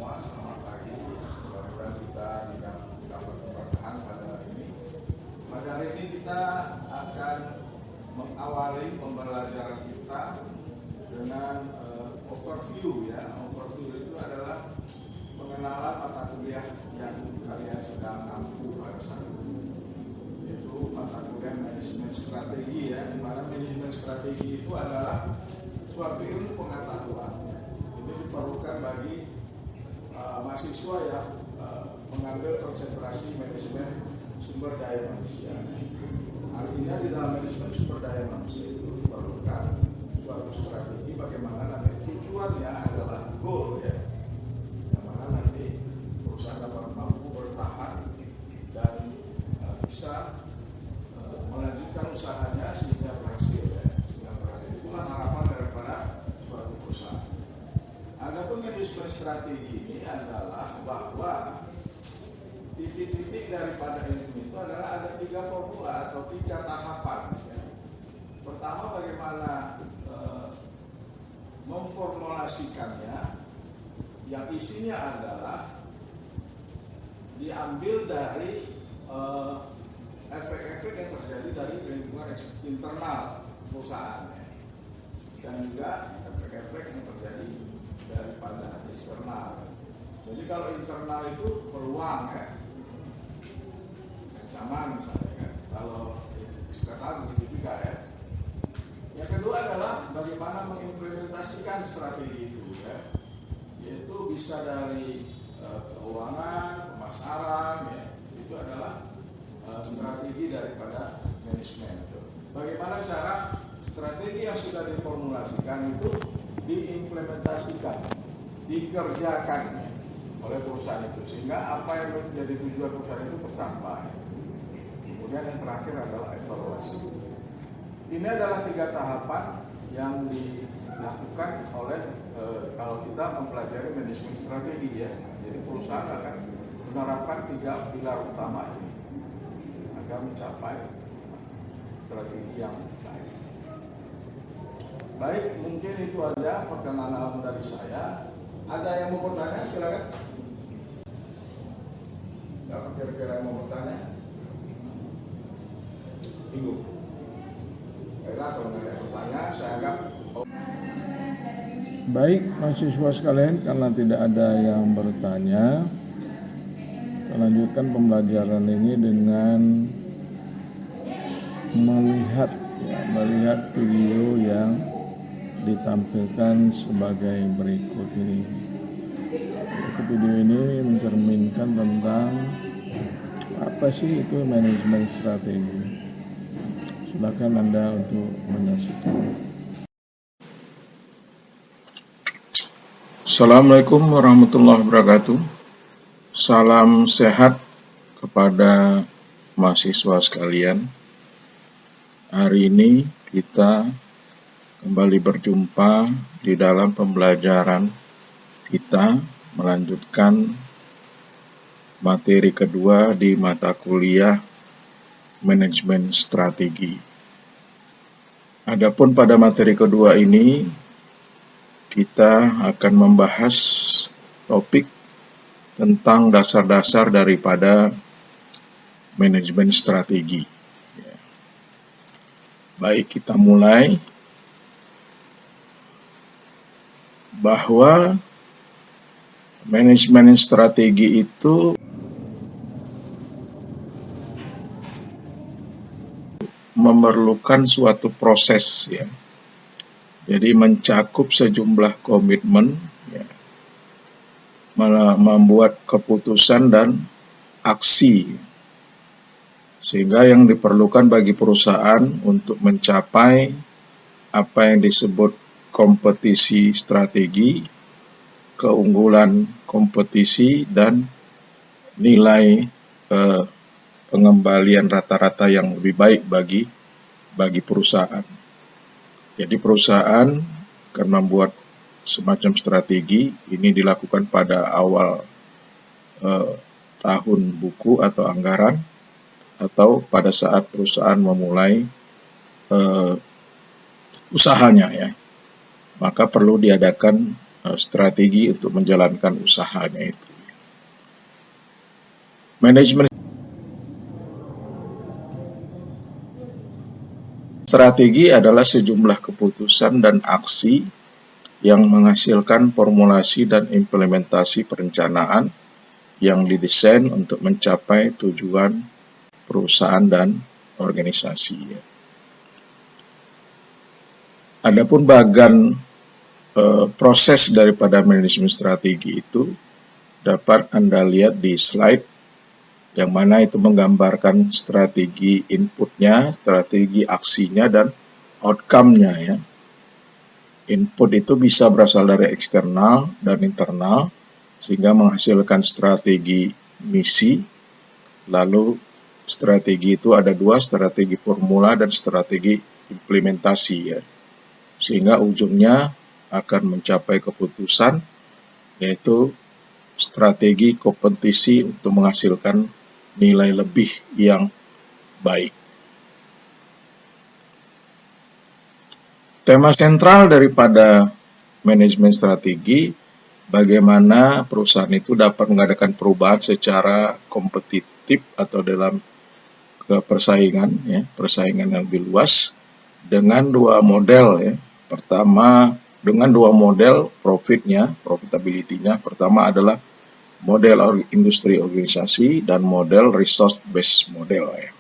semua, selamat pagi. Mudah-mudahan kita dapat keberkahan pada hari ini. Pada hari ini kita akan mengawali pembelajaran kita dengan overview ya. Overview itu adalah pengenalan mata kuliah yang kalian sedang ampu pada saat ini, yaitu mata kuliah manajemen strategi ya. Di mana manajemen strategi itu adalah suatu ilmu pengetahuan. Ini diperlukan bagi mahasiswa yang mengambil konsentrasi manajemen sumber daya manusia. Artinya di dalam manajemen sumber daya manusia itu diperlukan suatu strategi bagaimana nanti tujuannya adalah goal ya, yang mana nanti perusahaan dapat mampu bertahan dan bisa melanjutkan usahanya sehingga berhasil ya. Itulah harapan daripada suatu perusahaan. Adapun manajemen strategi ini adalah bahwa titik-titik daripada ilmu itu adalah ada 3 formula atau 3 tahapan. Ya. Pertama, bagaimana memformulasikannya, yang isinya adalah diambil dari efek-efek yang terjadi dari lingkungan internal perusahaan ya. Dan juga efek-efek yang terjadi daripada eksternal. Jadi kalau internal itu peluang ya, ancaman misalnya kan. Kalau eksternal begitu juga ya. Yang kedua adalah bagaimana mengimplementasikan strategi itu ya, yaitu bisa dari keuangan, pemasaran ya, itu adalah strategi daripada manajemen. Bagaimana cara strategi yang sudah diformulasikan itu diimplementasikan, dikerjakan ya, oleh perusahaan itu, sehingga apa yang menjadi tujuan perusahaan itu tercapai. Kemudian yang terakhir adalah evaluasi. Ini adalah 3 tahapan yang dilakukan oleh kalau kita mempelajari manajemen strategi ya. Jadi perusahaan akan menerapkan 3 pilar utama ini agar mencapai strategi yang baik. Baik, mungkin itu aja perkenalan dari saya. Ada yang mau bertanya? Silakan. Siapa kira-kira yang mau bertanya? Bingung. Baiklah, kalau nggak ada pertanyaan, saya anggap. Baik, mahasiswa sekalian, karena tidak ada yang bertanya, kita lanjutkan pembelajaran ini dengan melihat video yang ditampilkan sebagai berikut ini. Video ini mencerminkan tentang apa sih itu manajemen strategi. Silakan Anda untuk menyaksikan. Assalamualaikum warahmatullahi wabarakatuh. Salam sehat kepada mahasiswa sekalian. Hari ini kita kembali berjumpa di dalam pembelajaran kita melanjutkan materi kedua di mata kuliah manajemen strategi. Adapun pada materi kedua ini kita akan membahas topik tentang dasar-dasar daripada manajemen strategi. Baik, kita mulai. Bahwa manajemen strategi itu memerlukan suatu proses ya. Jadi mencakup sejumlah komitmen ya, membuat keputusan dan aksi, sehingga yang diperlukan bagi perusahaan untuk mencapai apa yang disebut kompetisi strategi, keunggulan kompetisi, dan nilai pengembalian rata-rata yang lebih baik bagi perusahaan. Jadi perusahaan akan membuat semacam strategi. Ini dilakukan pada awal tahun buku atau anggaran, atau pada saat perusahaan memulai usahanya ya. Maka perlu diadakan strategi untuk menjalankan usahanya itu. Manajemen strategi adalah sejumlah keputusan dan aksi yang menghasilkan formulasi dan implementasi perencanaan yang didesain untuk mencapai tujuan perusahaan dan organisasi. Adapun bagian proses daripada manajemen strategi itu dapat Anda lihat di slide yang mana itu menggambarkan strategi inputnya, strategi aksinya, dan outcome-nya ya. Input itu bisa berasal dari eksternal dan internal, sehingga menghasilkan strategi misi. Lalu strategi itu ada dua, strategi formula dan strategi implementasi ya. Sehingga ujungnya akan mencapai keputusan, yaitu strategi kompetisi untuk menghasilkan nilai lebih yang baik. Tema sentral daripada manajemen strategi, bagaimana perusahaan itu dapat mengadakan perubahan secara kompetitif atau dalam persaingan yang lebih luas dengan dua model ya. Pertama, dengan dua model profitability-nya. Pertama adalah model industri organisasi dan model resource based model ya.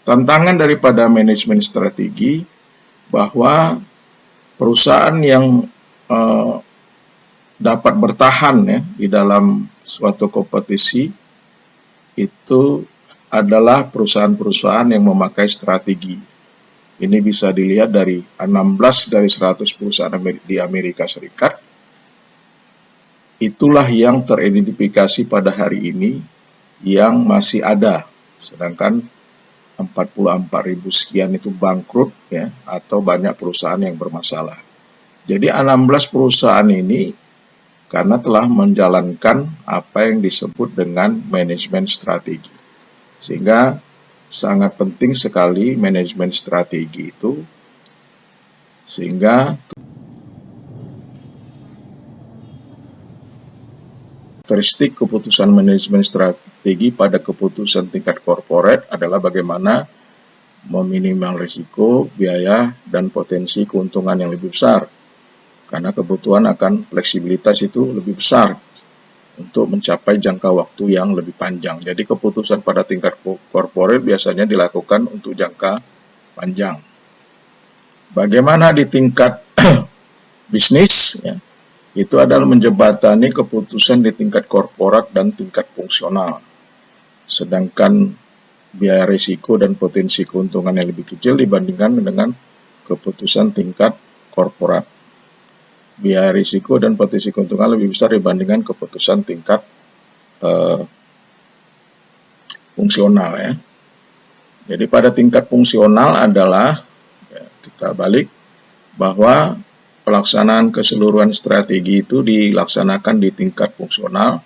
Tantangan daripada manajemen strategi bahwa perusahaan yang dapat bertahan ya di dalam suatu kompetisi itu adalah perusahaan-perusahaan yang memakai strategi. Ini bisa dilihat dari 16 dari 100 perusahaan di Amerika Serikat. Itulah yang teridentifikasi pada hari ini yang masih ada. Sedangkan 44.000 sekian itu bangkrut ya, atau banyak perusahaan yang bermasalah. Jadi 16 perusahaan ini karena telah menjalankan apa yang disebut dengan manajemen strategi. Sehingga sangat penting sekali manajemen strategi itu, sehingga karakteristik keputusan manajemen strategi pada keputusan tingkat korporat adalah bagaimana meminimal risiko, biaya, dan potensi keuntungan yang lebih besar. Karena kebutuhan akan fleksibilitas itu lebih besar untuk mencapai jangka waktu yang lebih panjang. Jadi keputusan pada tingkat korporat biasanya dilakukan untuk jangka panjang. Bagaimana di tingkat bisnis, ya, itu adalah menjembatani keputusan di tingkat korporat dan tingkat fungsional. Sedangkan biaya risiko dan potensi keuntungan yang lebih kecil dibandingkan dengan keputusan tingkat korporat. Biaya risiko dan potensi keuntungan lebih besar dibandingkan keputusan tingkat fungsional ya. Jadi pada tingkat fungsional adalah ya, kita balik bahwa pelaksanaan keseluruhan strategi itu dilaksanakan di tingkat fungsional,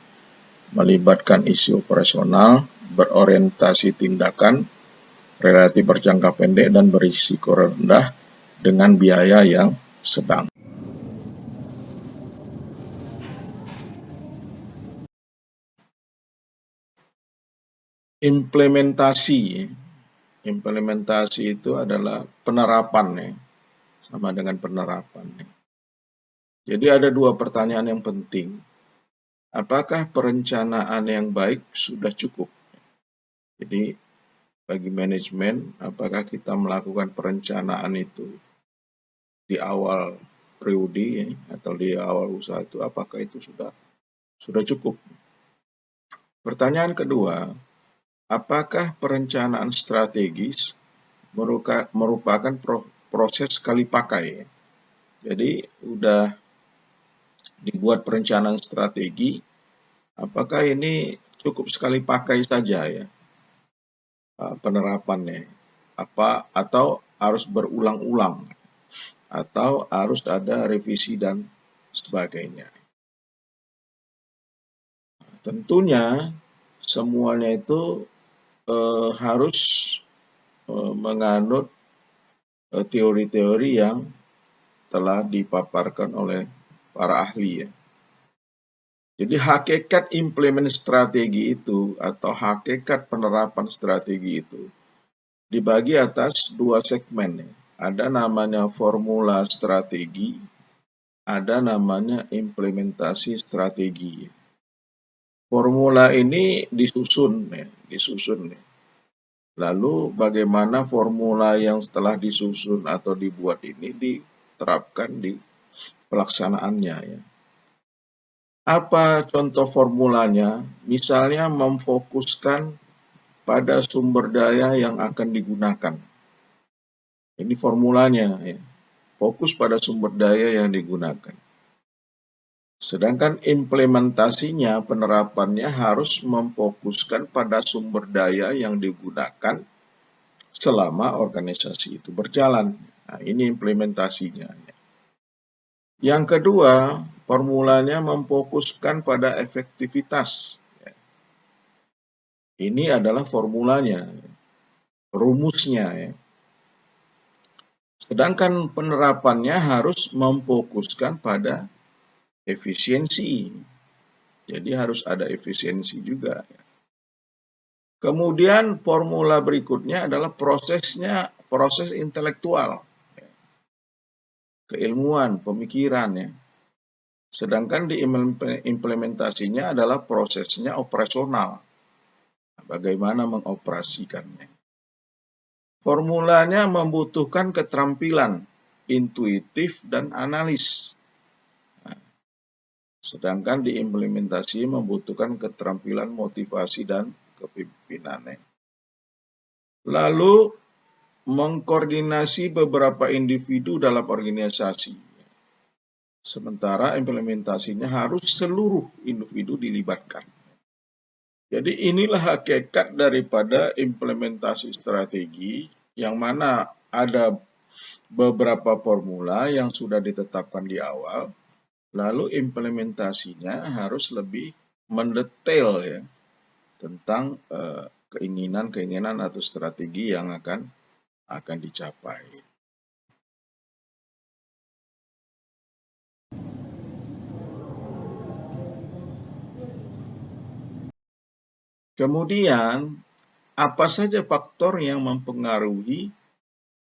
melibatkan isu operasional, berorientasi tindakan, relatif berjangka pendek dan berisiko rendah dengan biaya yang sedang. Implementasi itu adalah penerapan ya, sama dengan penerapan ya. Jadi ada dua pertanyaan yang penting. Apakah perencanaan yang baik sudah cukup? Jadi bagi manajemen, apakah kita melakukan perencanaan itu di awal periode ya, atau di awal usaha itu, apakah itu sudah cukup? Pertanyaan kedua, apakah perencanaan strategis merupakan proses sekali pakai? Jadi udah dibuat perencanaan strategi, apakah ini cukup sekali pakai saja ya penerapannya? Atau harus berulang-ulang? Atau harus ada revisi dan sebagainya? Tentunya semuanya itu harus menganut teori-teori yang telah dipaparkan oleh para ahli ya. Jadi hakikat implement strategi itu atau hakikat penerapan strategi itu dibagi atas dua segmen ya. Ada namanya formula strategi, ada namanya implementasi strategi. Formula ini disusun ya. Lalu bagaimana formula yang setelah disusun atau dibuat ini diterapkan di pelaksanaannya ya. Apa contoh formulanya? Misalnya memfokuskan pada sumber daya yang akan digunakan. Ini formulanya ya. Fokus pada sumber daya yang digunakan. Sedangkan implementasinya, penerapannya harus memfokuskan pada sumber daya yang digunakan selama organisasi itu berjalan. Nah, ini implementasinya. Yang kedua, formulanya memfokuskan pada efektivitas. Ini adalah formulanya, rumusnya ya. Sedangkan penerapannya harus memfokuskan pada efisiensi. Jadi harus ada efisiensi juga. Kemudian formula berikutnya adalah proses intelektual. Keilmuan, pemikiran ya. Sedangkan di implementasinya adalah prosesnya operasional. Bagaimana mengoperasikannya. Formulanya membutuhkan keterampilan intuitif dan analis. Sedangkan di implementasi membutuhkan keterampilan motivasi dan kepemimpinan. Lalu mengkoordinasi beberapa individu dalam organisasi. Sementara implementasinya harus seluruh individu dilibatkan. Jadi inilah hakikat daripada implementasi strategi yang mana ada beberapa formula yang sudah ditetapkan di awal, lalu implementasinya harus lebih mendetail ya tentang keinginan atau strategi yang akan dicapai. Kemudian, apa saja faktor yang mempengaruhi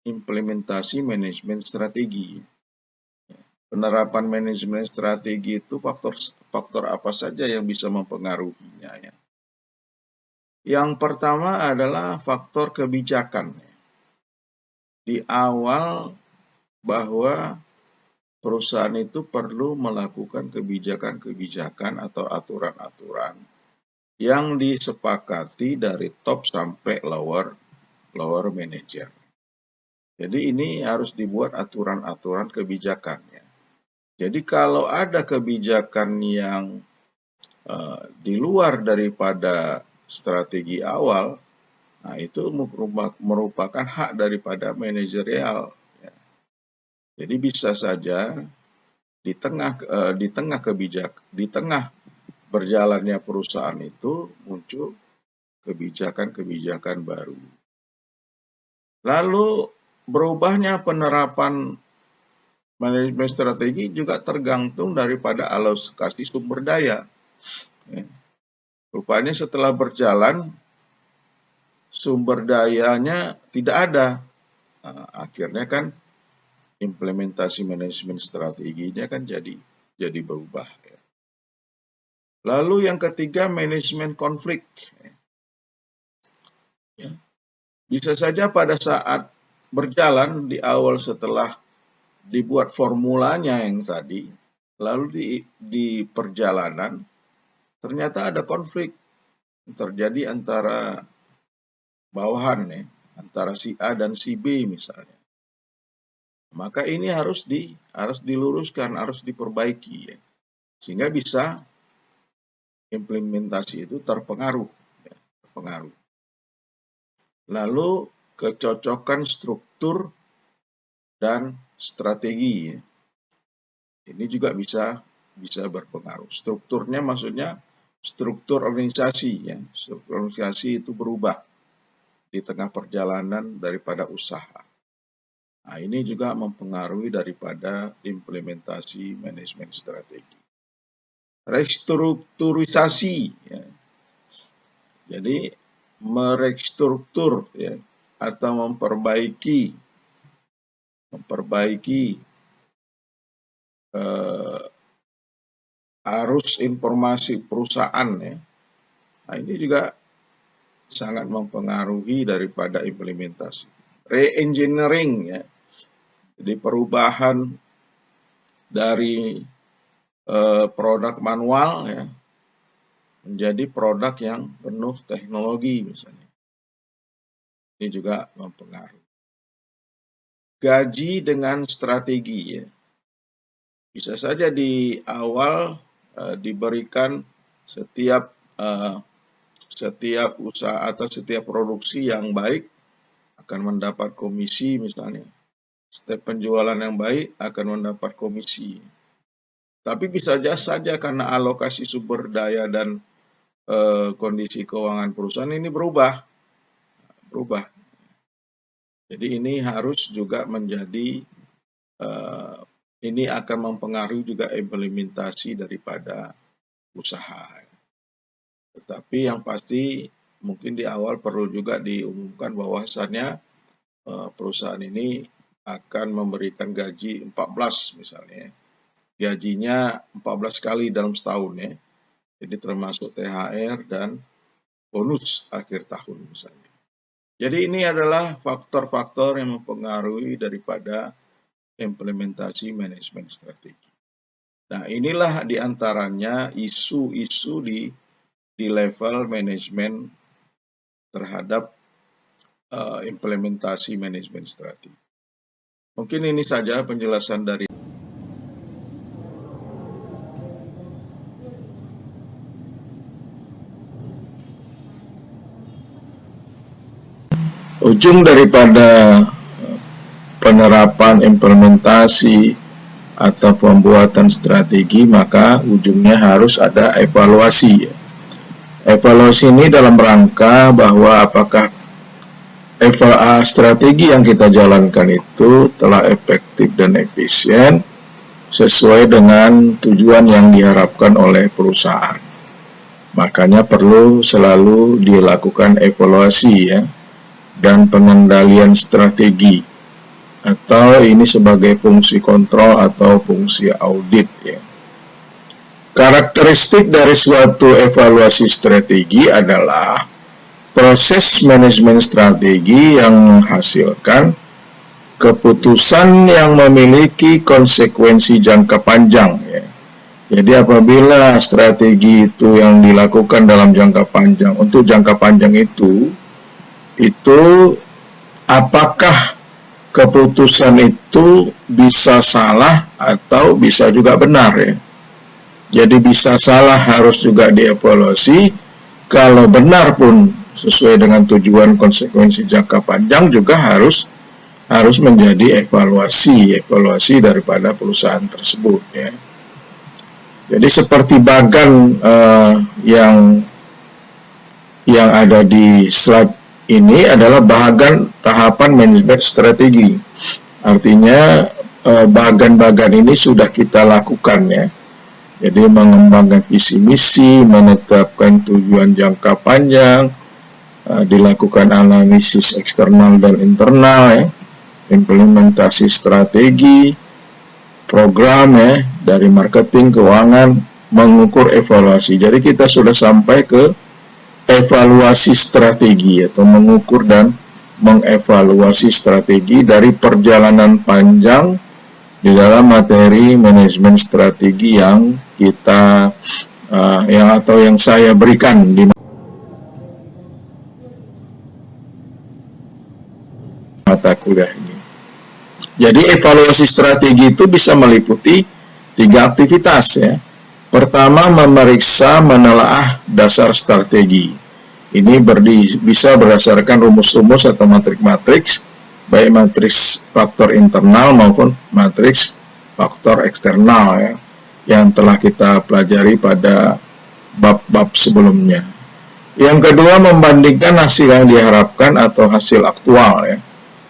implementasi manajemen strategi? Penerapan manajemen strategi itu faktor apa saja yang bisa mempengaruhinya ya? Yang pertama adalah faktor kebijakan. Di awal bahwa perusahaan itu perlu melakukan kebijakan atau aturan-aturan yang disepakati dari top sampai lower manager. Jadi ini harus dibuat aturan-aturan kebijakannya. Jadi kalau ada kebijakan yang di luar daripada strategi awal, nah itu merupakan hak daripada manajerial. Ya. Jadi bisa saja di tengah berjalannya perusahaan itu muncul kebijakan-kebijakan baru. Lalu berubahnya penerapan manajemen strategi juga tergantung daripada alokasi sumber daya. Rupanya setelah berjalan sumber dayanya tidak ada. Nah, akhirnya kan implementasi manajemen strateginya kan jadi berubah. Ya. Lalu yang ketiga, manajemen konflik. Ya. Bisa saja pada saat berjalan di awal setelah dibuat formulanya yang tadi, lalu di perjalanan ternyata ada konflik terjadi antara bawahan ya, antara si A dan si B misalnya. Maka ini harus diluruskan, harus diperbaiki ya. Sehingga bisa implementasi itu terpengaruh. Lalu kecocokan struktur dan strategi ya. Ini juga bisa berpengaruh. Strukturnya maksudnya struktur organisasi ya. Struktur organisasi itu berubah di tengah perjalanan daripada usaha. Nah, ini juga mempengaruhi daripada implementasi manajemen strategi. Restrukturisasi, ya. Jadi merestruktur, ya, atau memperbaiki arus informasi perusahaan, ya. Nah, ini juga sangat mempengaruhi daripada implementasi. Re-engineering, ya. Jadi perubahan dari produk manual, ya, menjadi produk yang penuh teknologi misalnya. Ini juga mempengaruhi. Gaji dengan strategi, ya. Bisa saja di awal diberikan setiap usaha atau setiap produksi yang baik akan mendapat komisi misalnya. Setiap penjualan yang baik akan mendapat komisi. Tapi bisa saja karena alokasi sumber daya dan kondisi keuangan perusahaan ini berubah. Jadi ini harus juga menjadi ini akan mempengaruhi juga implementasi daripada usaha. Tetapi yang pasti mungkin di awal perlu juga diumumkan bahwasannya perusahaan ini akan memberikan gaji 14 misalnya. Gajinya 14 kali dalam setahun, ya. Jadi termasuk THR dan bonus akhir tahun misalnya. Jadi ini adalah faktor-faktor yang mempengaruhi daripada implementasi manajemen strategi. Nah, inilah diantaranya isu-isu di level manajemen terhadap implementasi manajemen strategi. Mungkin ini saja penjelasan dari ujung daripada penerapan implementasi atau pembuatan strategi, maka ujungnya harus ada evaluasi. Evaluasi ini dalam rangka bahwa apakah strategi yang kita jalankan itu telah efektif dan efisien sesuai dengan tujuan yang diharapkan oleh perusahaan. Makanya perlu selalu dilakukan evaluasi, ya, dan pengendalian strategi, atau ini sebagai fungsi kontrol atau fungsi audit, ya. Karakteristik dari suatu evaluasi strategi adalah proses manajemen strategi yang menghasilkan keputusan yang memiliki konsekuensi jangka panjang, ya. Jadi apabila strategi itu yang dilakukan dalam jangka panjang, untuk jangka panjang itu apakah keputusan itu bisa salah atau bisa juga benar, ya. Jadi bisa salah harus juga dievaluasi, kalau benar pun sesuai dengan tujuan konsekuensi jangka panjang juga harus menjadi evaluasi daripada perusahaan tersebut, ya. Jadi seperti bagan yang ada di slide ini adalah bahagian tahapan manajemen strategi. Artinya bagan-bagan ini sudah kita lakukan, ya. Jadi mengembangkan visi misi, menetapkan tujuan jangka panjang, dilakukan analisis eksternal dan internal, ya, implementasi strategi, program, ya, dari marketing, keuangan, mengukur evaluasi. Jadi kita sudah sampai ke evaluasi strategi atau mengukur dan mengevaluasi strategi dari perjalanan panjang di dalam materi manajemen strategi yang kita yang saya berikan di mata kuliah ini. Jadi evaluasi strategi itu bisa meliputi 3 aktivitas, ya. Pertama, memeriksa menelaah dasar strategi. Ini bisa berdasarkan rumus-rumus atau matriks-matriks, baik matriks faktor internal maupun matriks faktor eksternal, ya, yang telah kita pelajari pada bab-bab sebelumnya. Yang kedua, membandingkan hasil yang diharapkan atau hasil aktual, ya.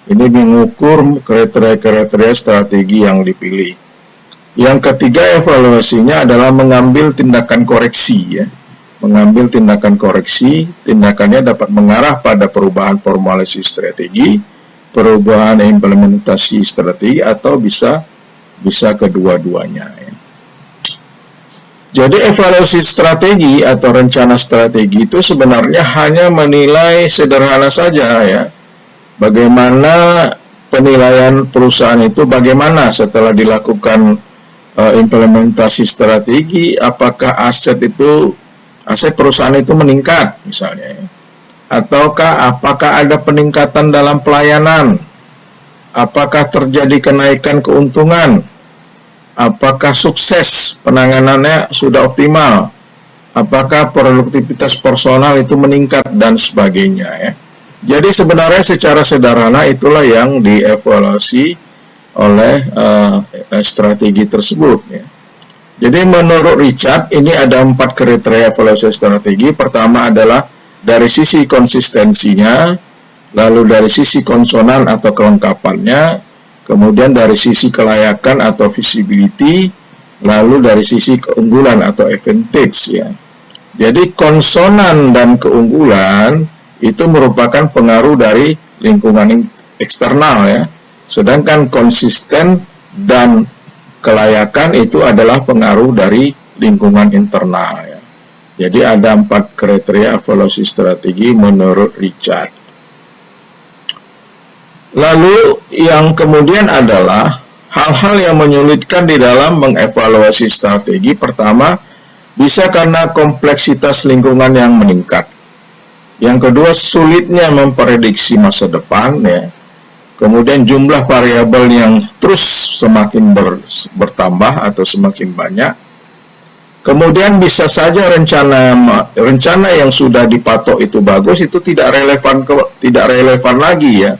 Ini mengukur kriteria-kriteria strategi yang dipilih. Yang ketiga evaluasinya adalah mengambil tindakan koreksi ya. Mengambil tindakan koreksi, tindakannya dapat mengarah pada perubahan formulasi strategi, perubahan implementasi strategi, atau bisa kedua-duanya ya. Jadi evaluasi strategi atau rencana strategi itu sebenarnya hanya menilai sederhana saja ya. Bagaimana penilaian perusahaan itu bagaimana setelah dilakukan implementasi strategi, apakah aset perusahaan itu meningkat misalnya ya. Ataukah apakah ada peningkatan dalam pelayanan, apakah terjadi kenaikan keuntungan, apakah sukses penanganannya sudah optimal, apakah produktivitas personal itu meningkat, dan sebagainya ya. Jadi sebenarnya secara sederhana itulah yang dievaluasi oleh strategi tersebut ya. Jadi menurut Richard ini ada 4 kriteria evaluasi strategi. Pertama adalah dari sisi konsistensinya, lalu dari sisi konsonan atau kelengkapannya, kemudian dari sisi kelayakan atau visibility, lalu dari sisi keunggulan atau advantage ya. Jadi konsonan dan keunggulan itu merupakan pengaruh dari lingkungan eksternal ya. Sedangkan konsisten dan kelayakan itu adalah pengaruh dari lingkungan internal ya. Jadi ada 4 kriteria evaluasi strategi menurut Richard. Lalu yang kemudian adalah hal-hal yang menyulitkan di dalam mengevaluasi strategi. Pertama, bisa karena kompleksitas lingkungan yang meningkat. Yang kedua, sulitnya memprediksi masa depan ya. Kemudian jumlah variabel yang terus semakin bertambah atau semakin banyak. Kemudian bisa saja rencana yang sudah dipatok itu bagus, itu tidak relevan lagi ya,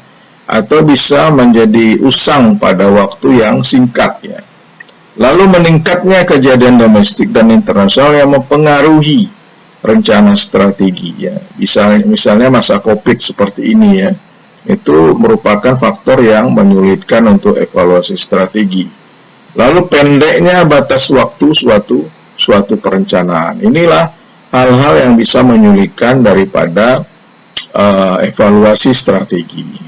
atau bisa menjadi usang pada waktu yang singkat ya. Lalu meningkatnya kejadian domestik dan internasional yang mempengaruhi rencana strategi ya. Misalnya masa Covid seperti ini ya. Itu merupakan faktor yang menyulitkan untuk evaluasi strategi. Lalu pendeknya batas waktu suatu perencanaan. Inilah hal-hal yang bisa menyulitkan daripada evaluasi strategi.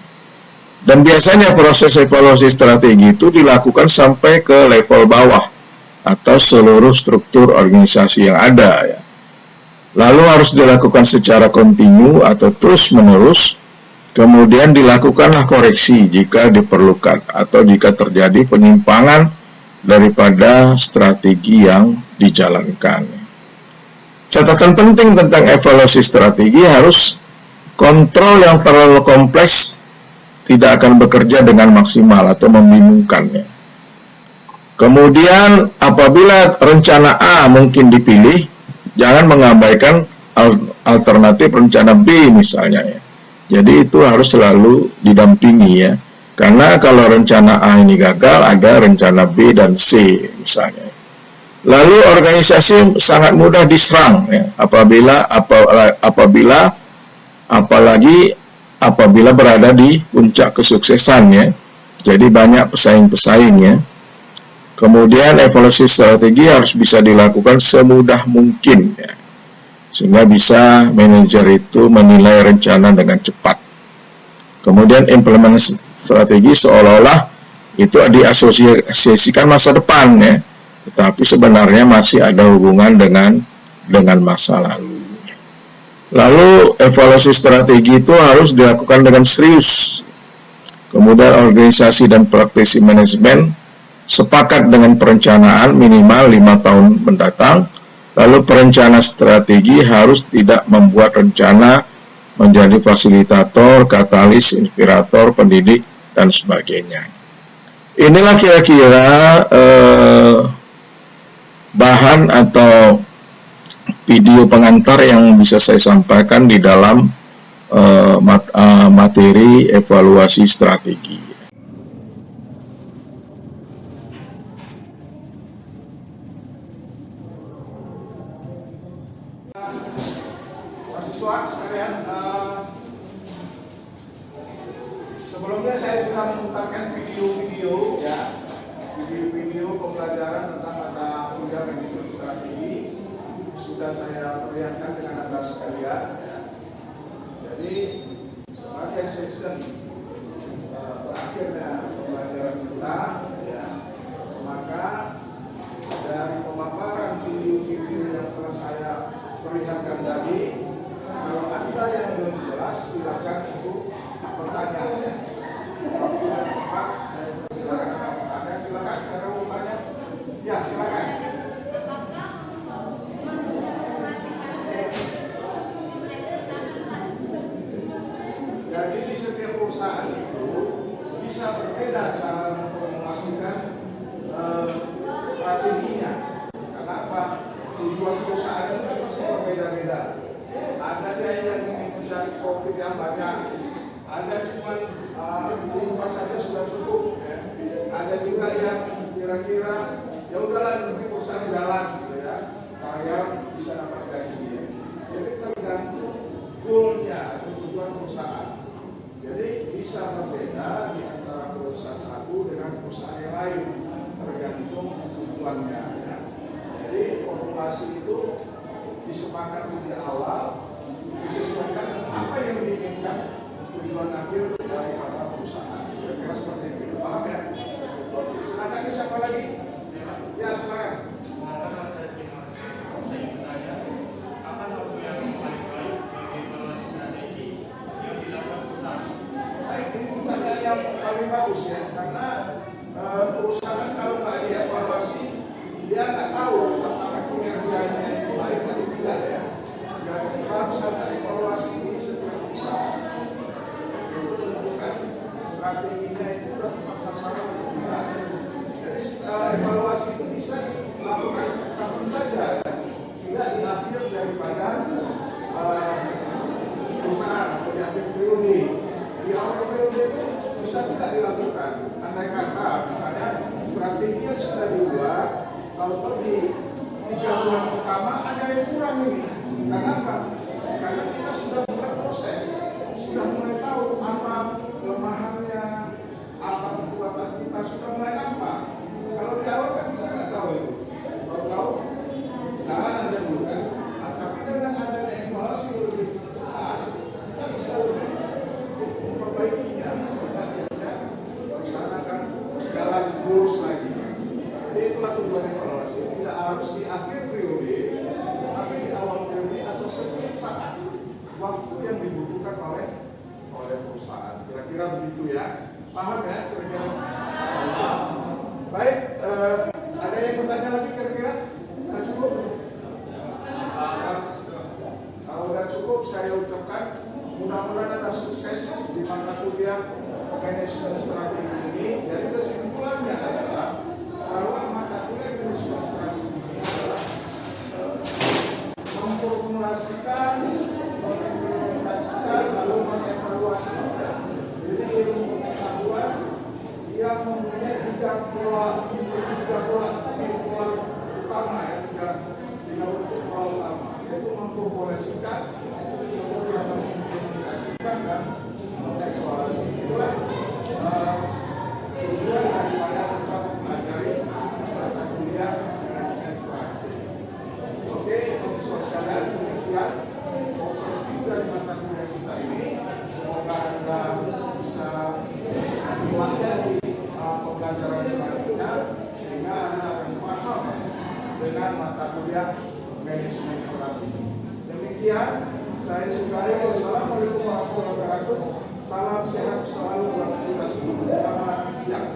Dan biasanya proses evaluasi strategi itu dilakukan sampai ke level bawah atau seluruh struktur organisasi yang ada ya. Lalu harus dilakukan secara kontinu atau terus-menerus. Kemudian dilakukanlah koreksi jika diperlukan atau jika terjadi penyimpangan daripada strategi yang dijalankan. Catatan penting tentang evaluasi strategi harus kontrol yang terlalu kompleks tidak akan bekerja dengan maksimal atau membingungkannya. Kemudian apabila rencana A mungkin dipilih, jangan mengabaikan alternatif rencana B misalnya ya. Jadi itu harus selalu didampingi ya. Karena kalau rencana A ini gagal, ada rencana B dan C misalnya. Lalu organisasi sangat mudah diserang ya, apabila berada di puncak kesuksesan ya. Jadi banyak pesaing-pesaing ya. Kemudian evaluasi strategi harus bisa dilakukan semudah mungkin ya. Sehingga bisa manajer itu menilai rencana dengan cepat. Kemudian implementasi strategi seolah-olah itu diasosiasikan masa depan ya, tetapi sebenarnya masih ada hubungan dengan masa lalu. Lalu evaluasi strategi itu harus dilakukan dengan serius. Kemudian organisasi dan praktisi manajemen sepakat dengan perencanaan minimal 5 tahun mendatang. Lalu perencana strategi harus tidak membuat rencana menjadi fasilitator, katalis, inspirator, pendidik, dan sebagainya. Inilah kira-kira bahan atau video pengantar yang bisa saya sampaikan di dalam materi evaluasi strategi. Mahasiswa sekalian, sebelumnya saya memutarkan video-video ya, video-video pembelajaran tentang mata kuliah manajemen strategi sudah saya perlihatkan dengan Anda sekalian ya. Jadi sebagai season berakhirnya pembelajaran kita ya, maka dari pemaparan video-video yang telah saya perlihatkan tadi, kalau Anda yang belum jelas silakan untuk bertanya ya. Pak, saya silakan bertanya, silakan saya mau tanya. Ya, silakan. Jadi di setiap perusahaan itu bisa berbeda cara mempromosikan strateginya. Kenapa? Tujuan perusahaan itu pasti berbeda-beda. Ada dia yang ingin mencari profit yang banyak, ada cuma lima saja sudah cukup. Ya. Ada juga yang kira-kira ya udahlah nanti perusahaan jalan gitu ya, karyawan bisa dapat gaji. Ya. Jadi tergantung goalnya atau tujuan perusahaan. Jadi bisa berbeda di antara perusahaan satu dengan perusahaan yang lain tergantung tujuannya. Ya. Jadi formulasi itu disepakati di awal disesuaikan dengan apa yang diinginkan tujuan akhir dari perusahaan. Kira-kira seperti itu. Paham ya? Silakan siapa lagi? Ya silakan. Yang paling bagus ya, karena perusahaan kalau nggak dievaluasi dia nggak tahu apakah kinerjanya itu baik atau tidak ya. Jadi harus ada evaluasi di setiap perusahaan untuk menentukan strateginya itu sudah tepat sasaran atau tidak. Jadi evaluasi itu bisa dilakukan kapan saja ya, tidak di akhir daripada perusahaan atau di akhir periode. Di awal periode itu bisa tidak dilakukan. Andai kata misalnya strategi yang sudah dibuat, kalau di 3 bulan pertama ada yang kurang ini. Kenapa? Karena kita sudah mulai proses, sudah mulai tahu apa kelemahannya, apa kekuatan kita, sudah mulai nampak. Kalau di awal kan kita nggak tahu itu. Kalau tahu, jangan ada dulu kan. Tapi dengan adanya evaluasi lebih cepat, kita bisa lebih memperbaikinya sehingga kita melaksanakan jalan lurus lagi. Jadi itulah tujuan evaluasi, tidak harus di akhir periode, tapi di awal periode atau setiap saat waktu yang dibutuhkan oleh perusahaan. Kira-kira begitu ya. Paham ya? Kira-kira. Baik, ada yang bertanya lagi kira-kira? Sudah cukup? Kalau sudah cukup, saya ucapkan mudah-mudahan Anda sukses di mata kuliah manajemen strategi ini. Jadi kesimpulannya adalah bahwa mata kuliah manajemen strategi ini adalah memformulasikan, mengimplementasikan, lalu mengevaluasi. Jadi ilmu pengetahuan yang mempunyai tiga pola utama ya, tiga bentuk pola utama, yaitu memformulasikan, kemudian mengimplementasikan dan mengevaluasi. Itulah tujuan daripada kita mempelajari mata kuliah manajemen strategi. Oke, mahasiswa sekalian, demikian overview dari mata kuliah kita ini. Semoga Anda bisa mempelajari pembelajaran selanjutnya sehingga Anda akan paham dengan mata kuliah manajemen strategi. Demikian saya sudahi. Wassalamualaikum warahmatullahi wabarakatuh. Salam sehat selalu buat kita semua. Selamat siang.